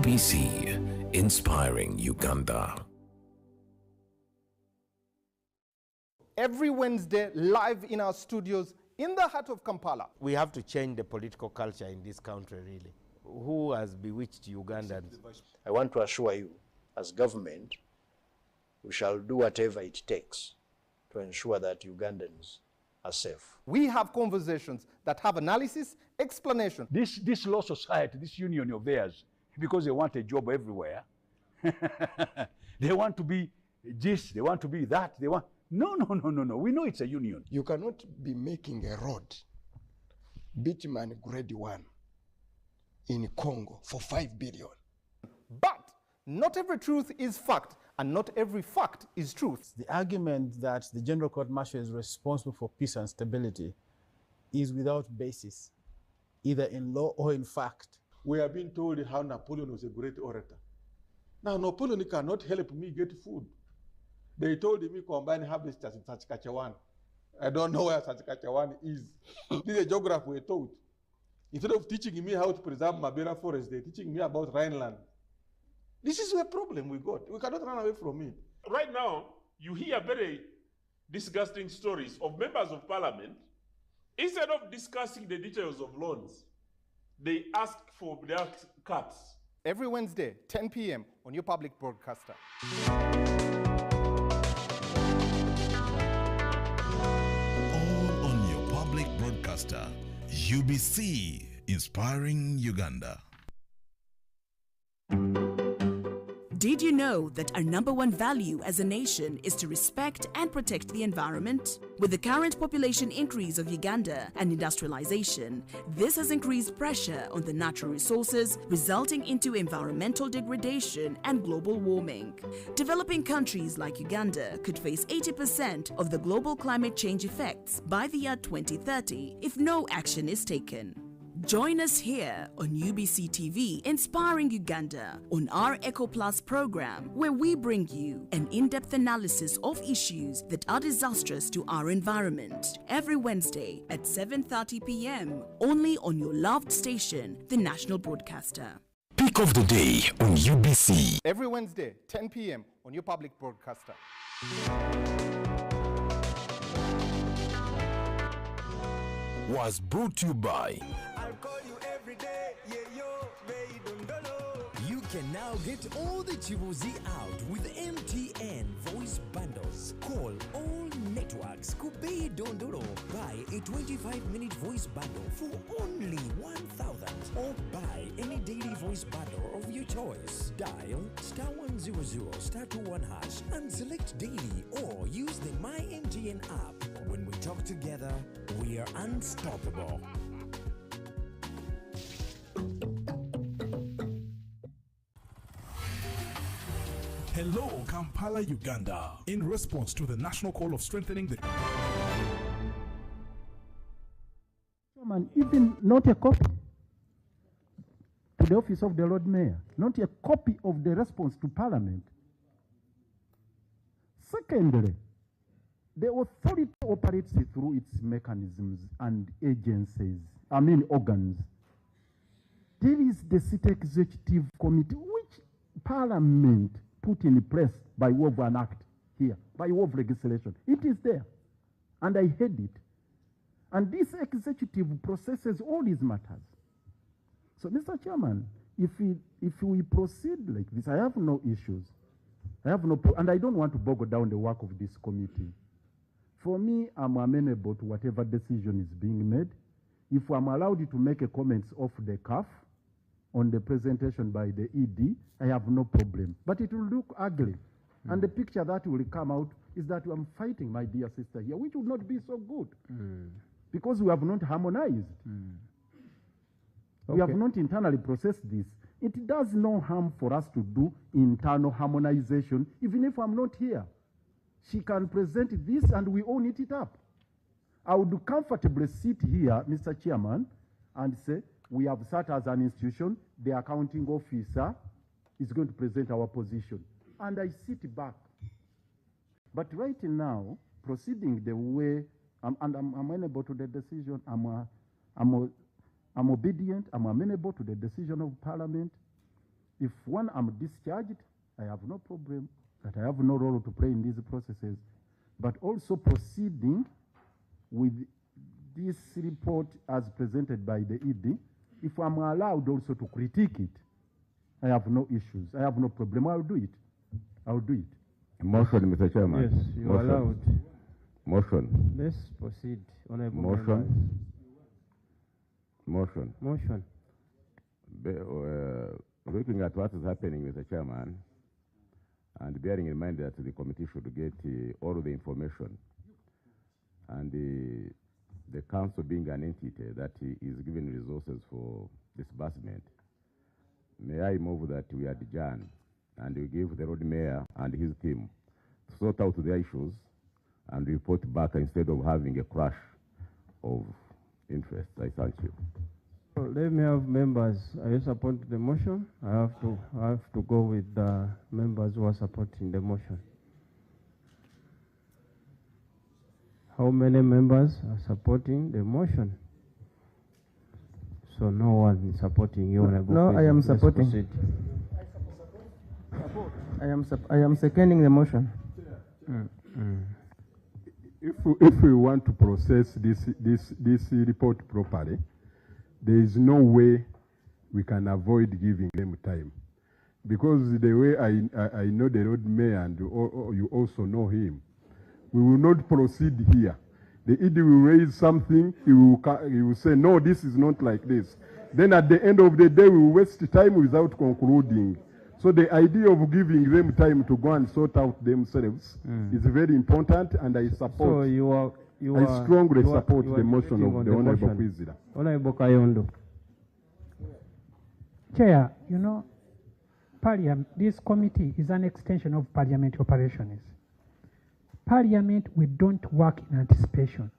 UBC, inspiring Uganda. Every Wednesday, live in our studios in the heart of Kampala. We have to change the political culture in this country, really. Who has bewitched Ugandans? I want to assure you, as government, we shall do whatever it takes to ensure that Ugandans are safe. We have conversations that have analysis, explanation. This law society, this union of theirs, because they want a job everywhere, they want to be this, they want to be that, they want... No. We know it's a union. You cannot be making a road, bitumen grade 1, in Congo for 5 billion. But not every truth is fact, and not every fact is truth. The argument that the General Court Martial is responsible for peace and stability is without basis, either in law or in fact. We have been told how Napoleon was a great orator. Now, Napoleon cannot help me get food. They told me combine harvesters in Saskatchewan. I don't know where Saskatchewan is. This is a geographer we taught. Instead of teaching me how to preserve Mabera forest, they're teaching me about Rhineland. This is a problem we got. We cannot run away from it. Right now, you hear very disgusting stories of members of parliament. Instead of discussing the details of loans, they ask for their cuts. Every Wednesday, 10 p.m. on your public broadcaster. All on your public broadcaster, UBC, inspiring Uganda. Did you know that our #1 value as a nation is to respect and protect the environment? With the current population increase of Uganda and industrialization, this has increased pressure on the natural resources, resulting into environmental degradation and global warming. Developing countries like Uganda could face 80% of the global climate change effects by the year 2030 if no action is taken. Join us here on UBC TV, Inspiring Uganda, on our Eco Plus program, where we bring you an in-depth analysis of issues that are disastrous to our environment. Every Wednesday at 7:30 p.m. only on your loved station, the National Broadcaster. Pick of the day on UBC. Every Wednesday, 10 p.m. on your public broadcaster. Was brought to you by... You can now get all the Chibuzi out with MTN voice bundles. Call all networks. Kubei Dondoro. Buy a 25-minute voice bundle for only 1,000. Or buy any daily voice bundle of your choice. Dial *100 *21# and select daily, or use the My MTN app. When we talk together, we are unstoppable. Hello, Kampala, Uganda. In response to the national call of strengthening the... Chairman, even not a copy to the office of the Lord Mayor, not a copy of the response to Parliament. Secondly, the authority operates through its mechanisms and agencies, organs. There is the State Executive Committee, which Parliament put in place by way of an act here, by way of legislation. It is there, and I heard it. And this executive processes all these matters. So, Mr. Chairman, if we proceed like this, I have no issues. I have no, and I don't want to bog down the work of this committee. For me, I'm amenable to whatever decision is being made. If I'm allowed to make a comments off the cuff on the presentation by the ED, I have no problem. But it will look ugly. And the picture that will come out is that I'm fighting my dear sister here, which would not be so good. Because we have not harmonized. We have not internally processed this. It does no harm for us to do internal harmonization, even if I'm not here. She can present this and we all knit it up. I would comfortably sit here, Mr. Chairman, and say, we have sat as an institution, the accounting officer is going to present our position. And I sit back. But right now, proceeding the way, I'm amenable to the decision, I'm obedient, I'm amenable to the decision of Parliament. If when I'm discharged, I have no problem, that I have no role to play in these processes. But also proceeding with this report as presented by the ED, if I'm allowed also to critique it, I have no issues. I have no problem. I'll do it. I'll do it. Motion, Mr. Chairman. Yes, you're allowed. Motion. Let's proceed. Honorable Motion. members. Motion. Motion. Looking at what is happening, Mr. Chairman, and bearing in mind that the committee should get all the information, and the council being an entity that is given resources for disbursement, may I move that we adjourn and we give the road mayor and his team to sort out the issues and report back instead of having a crash of interest. I thank you. So let me have members. Are you supporting the motion? I have to go with the members who are supporting the motion. How many members are supporting the motion? So no one is supporting you, Honorable No, I am President. Let's supporting. proceed. I am seconding the motion. If we want to process this report properly, there is no way we can avoid giving them time, because the way I know the road mayor and you also know him, we will not proceed here. The ED will raise something, he will say, no, this is not like this. Then at the end of the day, we will waste time without concluding. So the idea of giving them time to go and sort out themselves is very important, and I support. So I strongly support the motion of the Honorable President. Honorable Kayondo. Chair, you know, this committee is an extension of parliament operations. Parliament, we don't work in anticipation.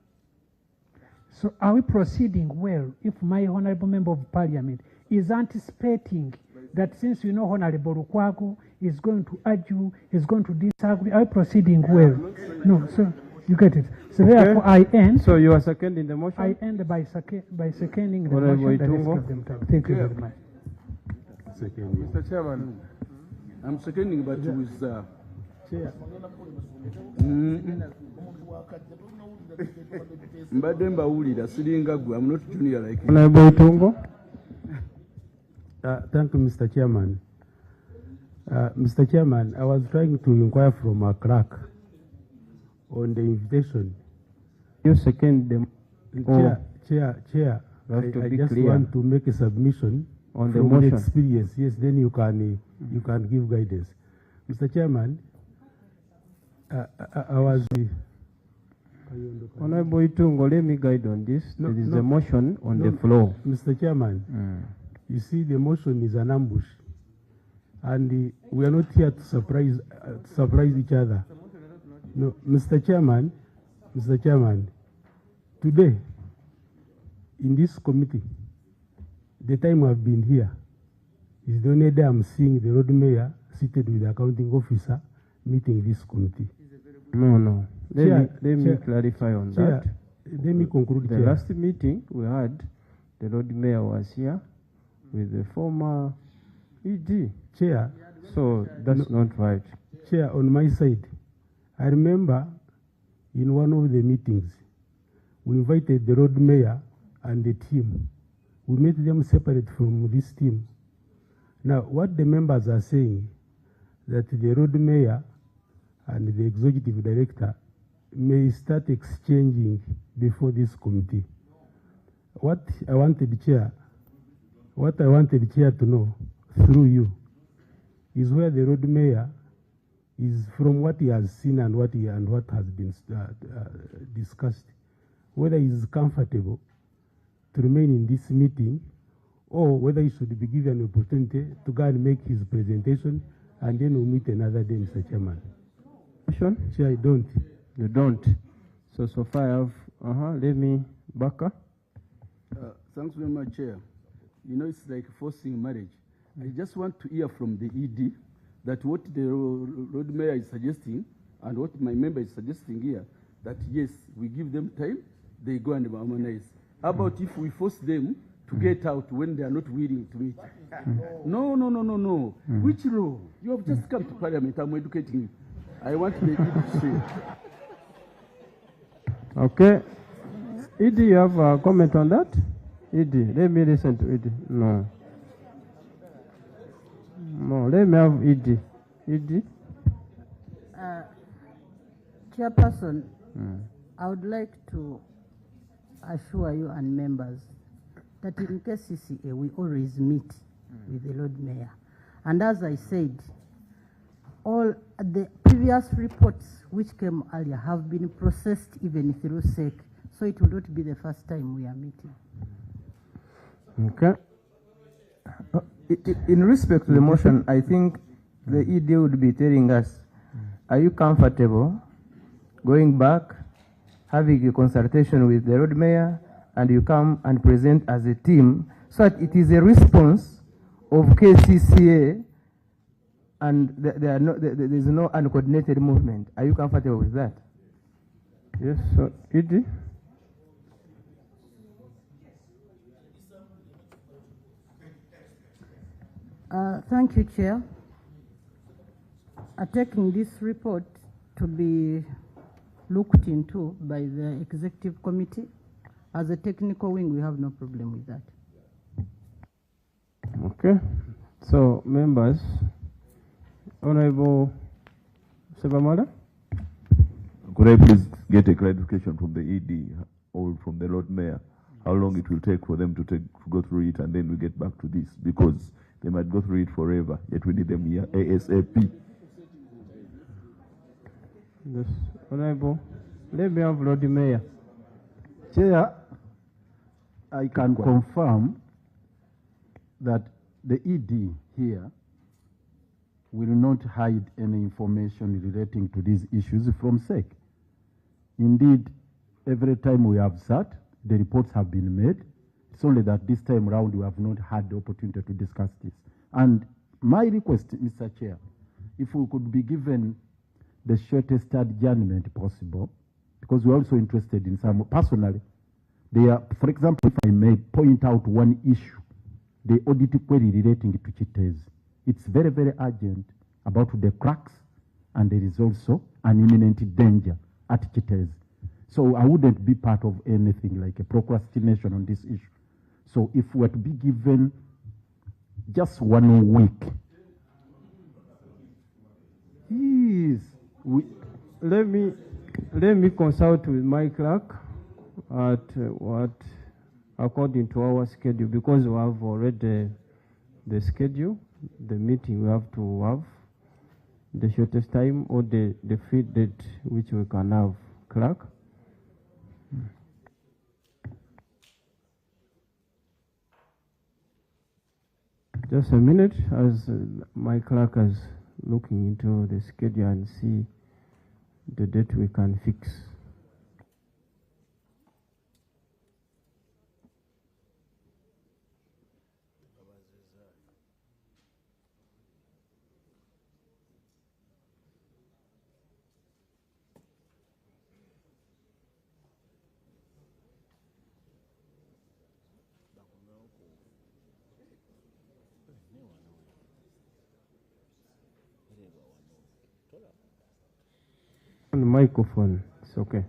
So are we proceeding well if my honorable member of parliament is anticipating that since you know Honorable Lukwago is going to argue, is going to disagree, are we proceeding well? No, so you get it. So therefore I end. So you are seconding the motion? I end by seconding the Honorable motion. That is Itungo. give them time. Thank you very much. Mr. Chairman, I'm seconding, but with Chair. Mbadde mbawulira siringa gwe. I'm not junior like you. Honorable Itungo. Thank you, Mr. Chairman. Mr. Chairman, I was trying to inquire from a clerk on the invitation. You second the Chair. I just clear want to make a submission on the from motion. experience. Yes, then you can give guidance. Mr. Chairman, I was. Honorable Itungo, let me guide on this. There is a motion on the floor. Mr. Chairman, you see, the motion is an ambush, and we are not here to surprise each other. No, Mr. Chairman, today in this committee, the time I've been here is the only day I'm seeing the road mayor seated with the accounting officer meeting this committee. No. Let me Chair, clarify on Chair, that. Let me conclude. The Chair. last meeting we had, the road mayor was here with the former ED. Chair. So that's not right. Chair, on my side, I remember in one of the meetings, we invited the road mayor and the team. We made them separate from this team. Now, what the members are saying, that the road mayor and the executive director may start exchanging before this committee. What I wanted Chair to know through you is where the road mayor is, from what he has seen and what has been discussed, whether he is comfortable to remain in this meeting, or whether he should be given an opportunity to go and make his presentation, and then we'll meet another day, Mr. Chairman. Chair, I don't. You don't. So far I have, let me back up. Thanks very much, Chair. You know, it's like forcing marriage. I just want to hear from the ED that what the road mayor is suggesting and what my member is suggesting here, that yes, we give them time, they go and harmonize. How about if we force them to get out when they are not willing to meet? No. Which law? You have just come to Parliament. I'm educating you. I want the ED to say. Okay. ED, you have a comment on that? ED, let me listen to ED. No, let me have ED. ED? Chairperson, I would like to assure you and members that in Kcca we always meet with the Lord Mayor. And as I said, all the previous reports which came earlier have been processed even through SEC, so it will not be the first time we are meeting. Okay. In respect to the motion, I think the ED would be telling us, are you comfortable going back, having a consultation with the road mayor, and you come and present as a team, so that it is a response of Kcca and there is no uncoordinated movement? Are you comfortable with that? Yes, so ED? Thank you, Chair. Taking this report to be looked into by the executive committee, as a technical wing, we have no problem with that. Okay. So, members, Honorable Sebamala? Could I please get a clarification from the ED or from the Lord Mayor, how long it will take for them to go through it, and then we get back to this, because they might go through it forever, yet we need them here ASAP. Yes, Honorable. Let me have Lord Mayor. Chair, I can confirm that the ED here will not hide any information relating to these issues from SEC. Indeed, every time we have sat, the reports have been made. It's only that this time around we have not had the opportunity to discuss this. And my request, Mr. Chair, if we could be given the shortest adjournment possible, because we're also interested in some, personally, they are, for example, if I may point out one issue, the audit query relating to Ccca. It's very, very urgent about the cracks, and there is also an imminent danger at Ccca. So I wouldn't be part of anything like a procrastination on this issue. So if we're to be given just 1 week, let me consult with my clerk at what according to our schedule, because we have already the schedule, the meeting we have to have the shortest time or the fit date which we can have. Clerk? Just a minute, as my clerk is looking into the schedule and see the date we can fix. On the microphone, it's okay.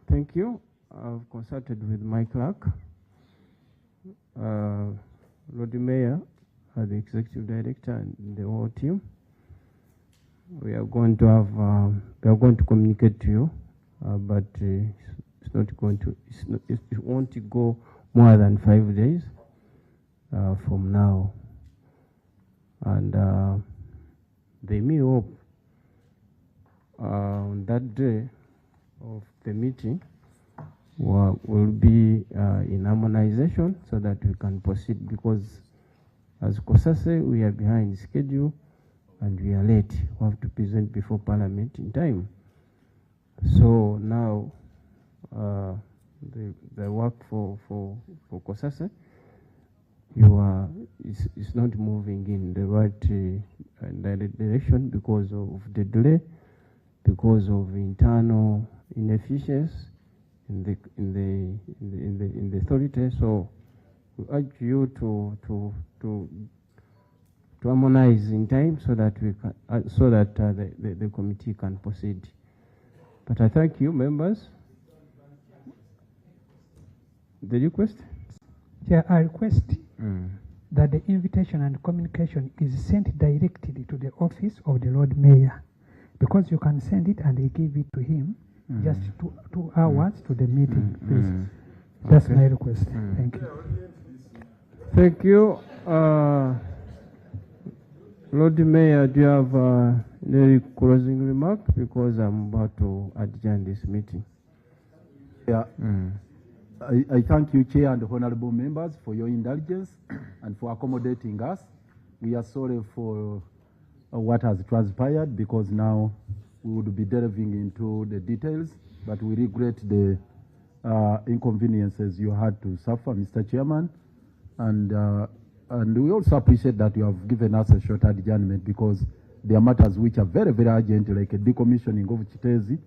Thank you. I've consulted with my clerk, Lord Mayor, the executive director, and the whole team. We are going to have, we are going to communicate to you, but it's not going to, it won't go more than 5 days from now, and they may hope on that day of the meeting will be in harmonization so that we can proceed, because as Cosase we are behind schedule and we are late. We have to present before Parliament in time. So now the work for Cosase, it's not moving in the right direction because of the delay because of internal inefficiency in the authority. So we urge you to harmonize in time so that we can, the committee can proceed. But I thank you, members. The request? Chair, I request that the invitation and communication is sent directly to the office of the Lord Mayor, because you can send it and they give it to him just 2 hours to the meeting. Please. That's my request. Thank you. Thank you. Lord Mayor, do you have any closing remark? Because I'm about to adjourn this meeting. Yeah. I thank you, Chair and honorable members, for your indulgence and for accommodating us. We are sorry for what has transpired, because now we would be delving into the details, but we regret the inconveniences you had to suffer, Mr. Chairman. And we also appreciate that you have given us a short adjournment, because there are matters which are very, very urgent, like a decommissioning of Chitezi,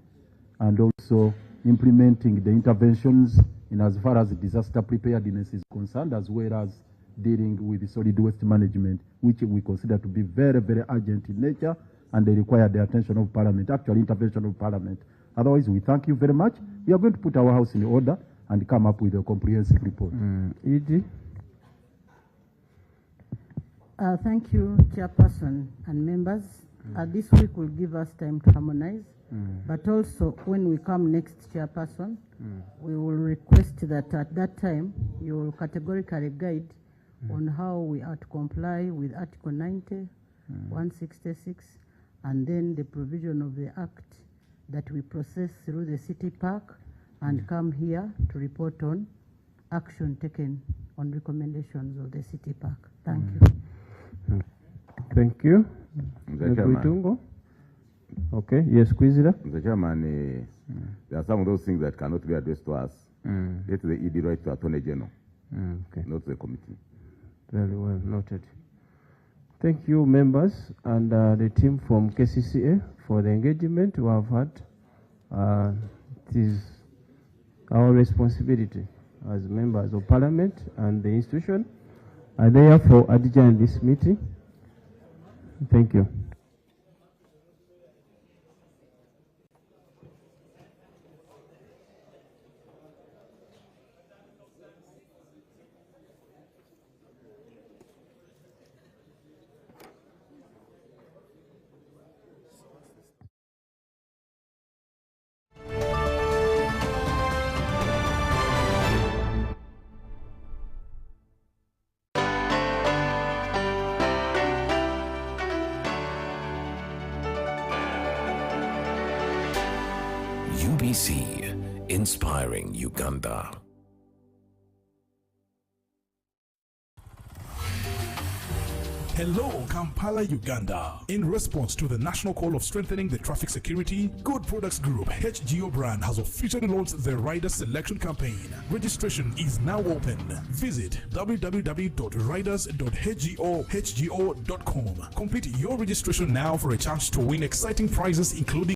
and also implementing the interventions in as far as disaster preparedness is concerned, as well as dealing with the solid waste management, which we consider to be very, very urgent in nature, and they require the attention of Parliament, actual intervention of Parliament. Otherwise, we thank you very much. We are going to put our house in order and come up with a comprehensive report. Edie? Thank you, Chairperson and members. This week will give us time to harmonize, but also when we come next, Chairperson, we will request that at that time you will categorically guide on how we are to comply with Article 90, 166, and then the provision of the Act that we process through the City Park and come here to report on action taken on recommendations of the City Park. Thank you. Thank you. Mr. Chairman. Okay, yes, Kwizira. Mr. Chairman, there are some of those things that cannot be addressed to us. Let the ED write to Attorney General, not the committee. Very well noted. Thank you, members, and the team from Kcca for the engagement we have had. It is our responsibility as members of Parliament and the institution. I therefore adjourn this meeting. Thank you. UBC, inspiring Uganda. Hello, Kampala, Uganda. In response to the national call of strengthening the traffic security, Good Products Group HGO brand has officially launched the Rider Selection Campaign. Registration is now open. Visit www.riders.hgo.com. Complete your registration now for a chance to win exciting prizes, including